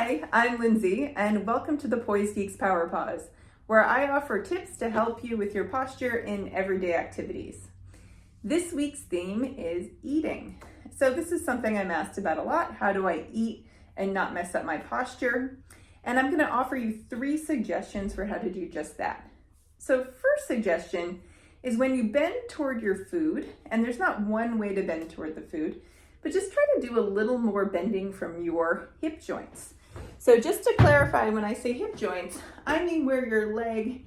Hi, I'm Lindsay, and welcome to the Poise Geeks Power Pause, where I offer tips to help you with your posture in everyday activities. This week's theme is eating. So this is something I'm asked about a lot. How do I eat and not mess up my posture? And I'm going to offer you 3 suggestions for how to do just that. So first suggestion is when you bend toward your food, and there's not one way to bend toward the food, but just try to do a little more bending from your hip joints. So just to clarify, when I say hip joints, I mean where your leg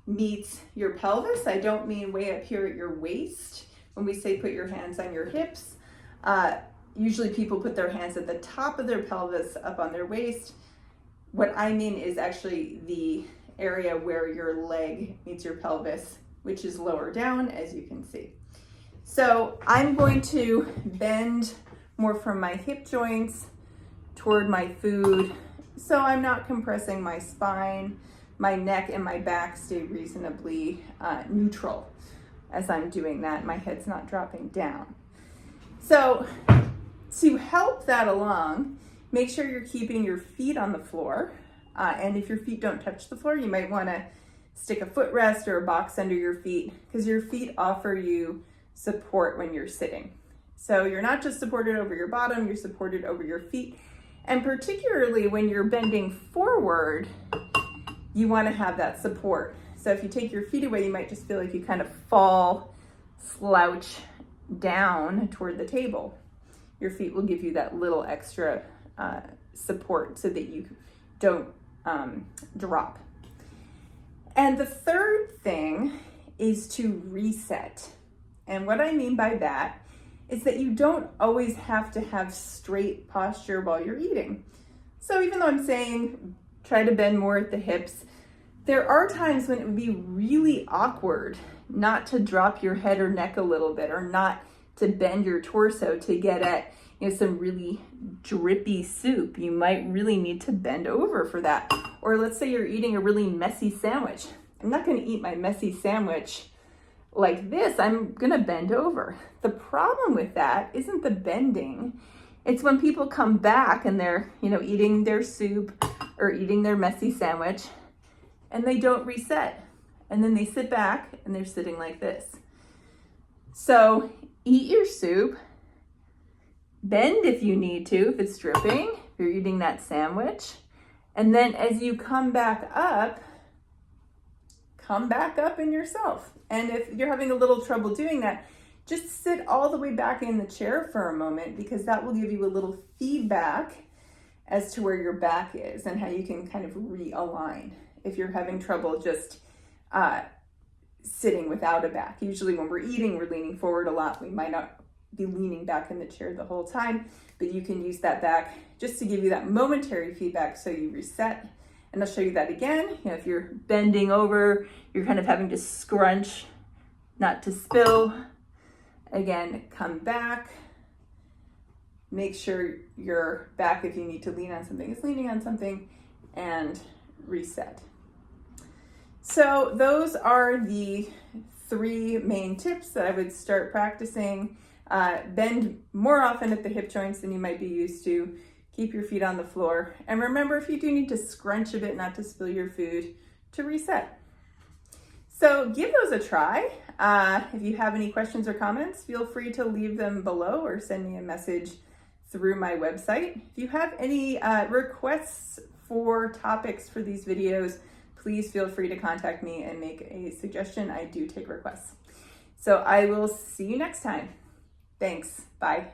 meets your pelvis. I don't mean way up here at your waist. When we say put your hands on your hips, usually people put their hands at the top of their pelvis up on their waist. What I mean is actually the area where your leg meets your pelvis, which is lower down, as you can see. So I'm going to bend more from my hip joints toward my food, so I'm not compressing my spine. My neck and my back stay reasonably neutral as I'm doing that. My head's not dropping down. So to help that along, make sure you're keeping your feet on the floor. And if your feet don't touch the floor, you might want to stick a footrest or a box under your feet, because your feet offer you support when you're sitting. So you're not just supported over your bottom, you're supported over your feet. And particularly when you're bending forward, you want to have that support. So if you take your feet away, you might just feel like you kind of fall, slouch down toward the table. Your feet will give you that little extra support so that you don't drop. And the third thing is to reset. And what I mean by that is that you don't always have to have straight posture while you're eating. So even though I'm saying try to bend more at the hips, there are times when it would be really awkward not to drop your head or neck a little bit, or not to bend your torso to get at some really drippy soup. You might really need to bend over for that. Or let's say you're eating a really messy sandwich. I'm not going to eat my messy sandwich like this. I'm going to bend over. The problem with that isn't the bending. It's when people come back and they're, eating their soup or eating their messy sandwich and they don't reset. And then they sit back and they're sitting like this. So eat your soup, bend if you need to, if it's dripping, if you're eating that sandwich. And then as you come back up in yourself. And if you're having a little trouble doing that, just sit all the way back in the chair for a moment, because that will give you a little feedback as to where your back is and how you can kind of realign if you're having trouble just sitting without a back. Usually when we're eating, we're leaning forward a lot. We might not be leaning back in the chair the whole time, but you can use that back just to give you that momentary feedback so you reset. And I'll show you that again. If you're bending over, you're kind of having to scrunch not to spill. Again, come back. Make sure your back, if you need to lean on something, is leaning on something, and reset. So those are the 3 main tips that I would start practicing. Bend more often at the hip joints than you might be used to. Keep your feet on the floor. And remember, if you do need to scrunch a bit not to spill your food, to reset. So give those a try. If you have any questions or comments, feel free to leave them below or send me a message through my website. If you have any requests for topics for these videos, please feel free to contact me and make a suggestion. I do take requests. So I will see you next time. Thanks. Bye.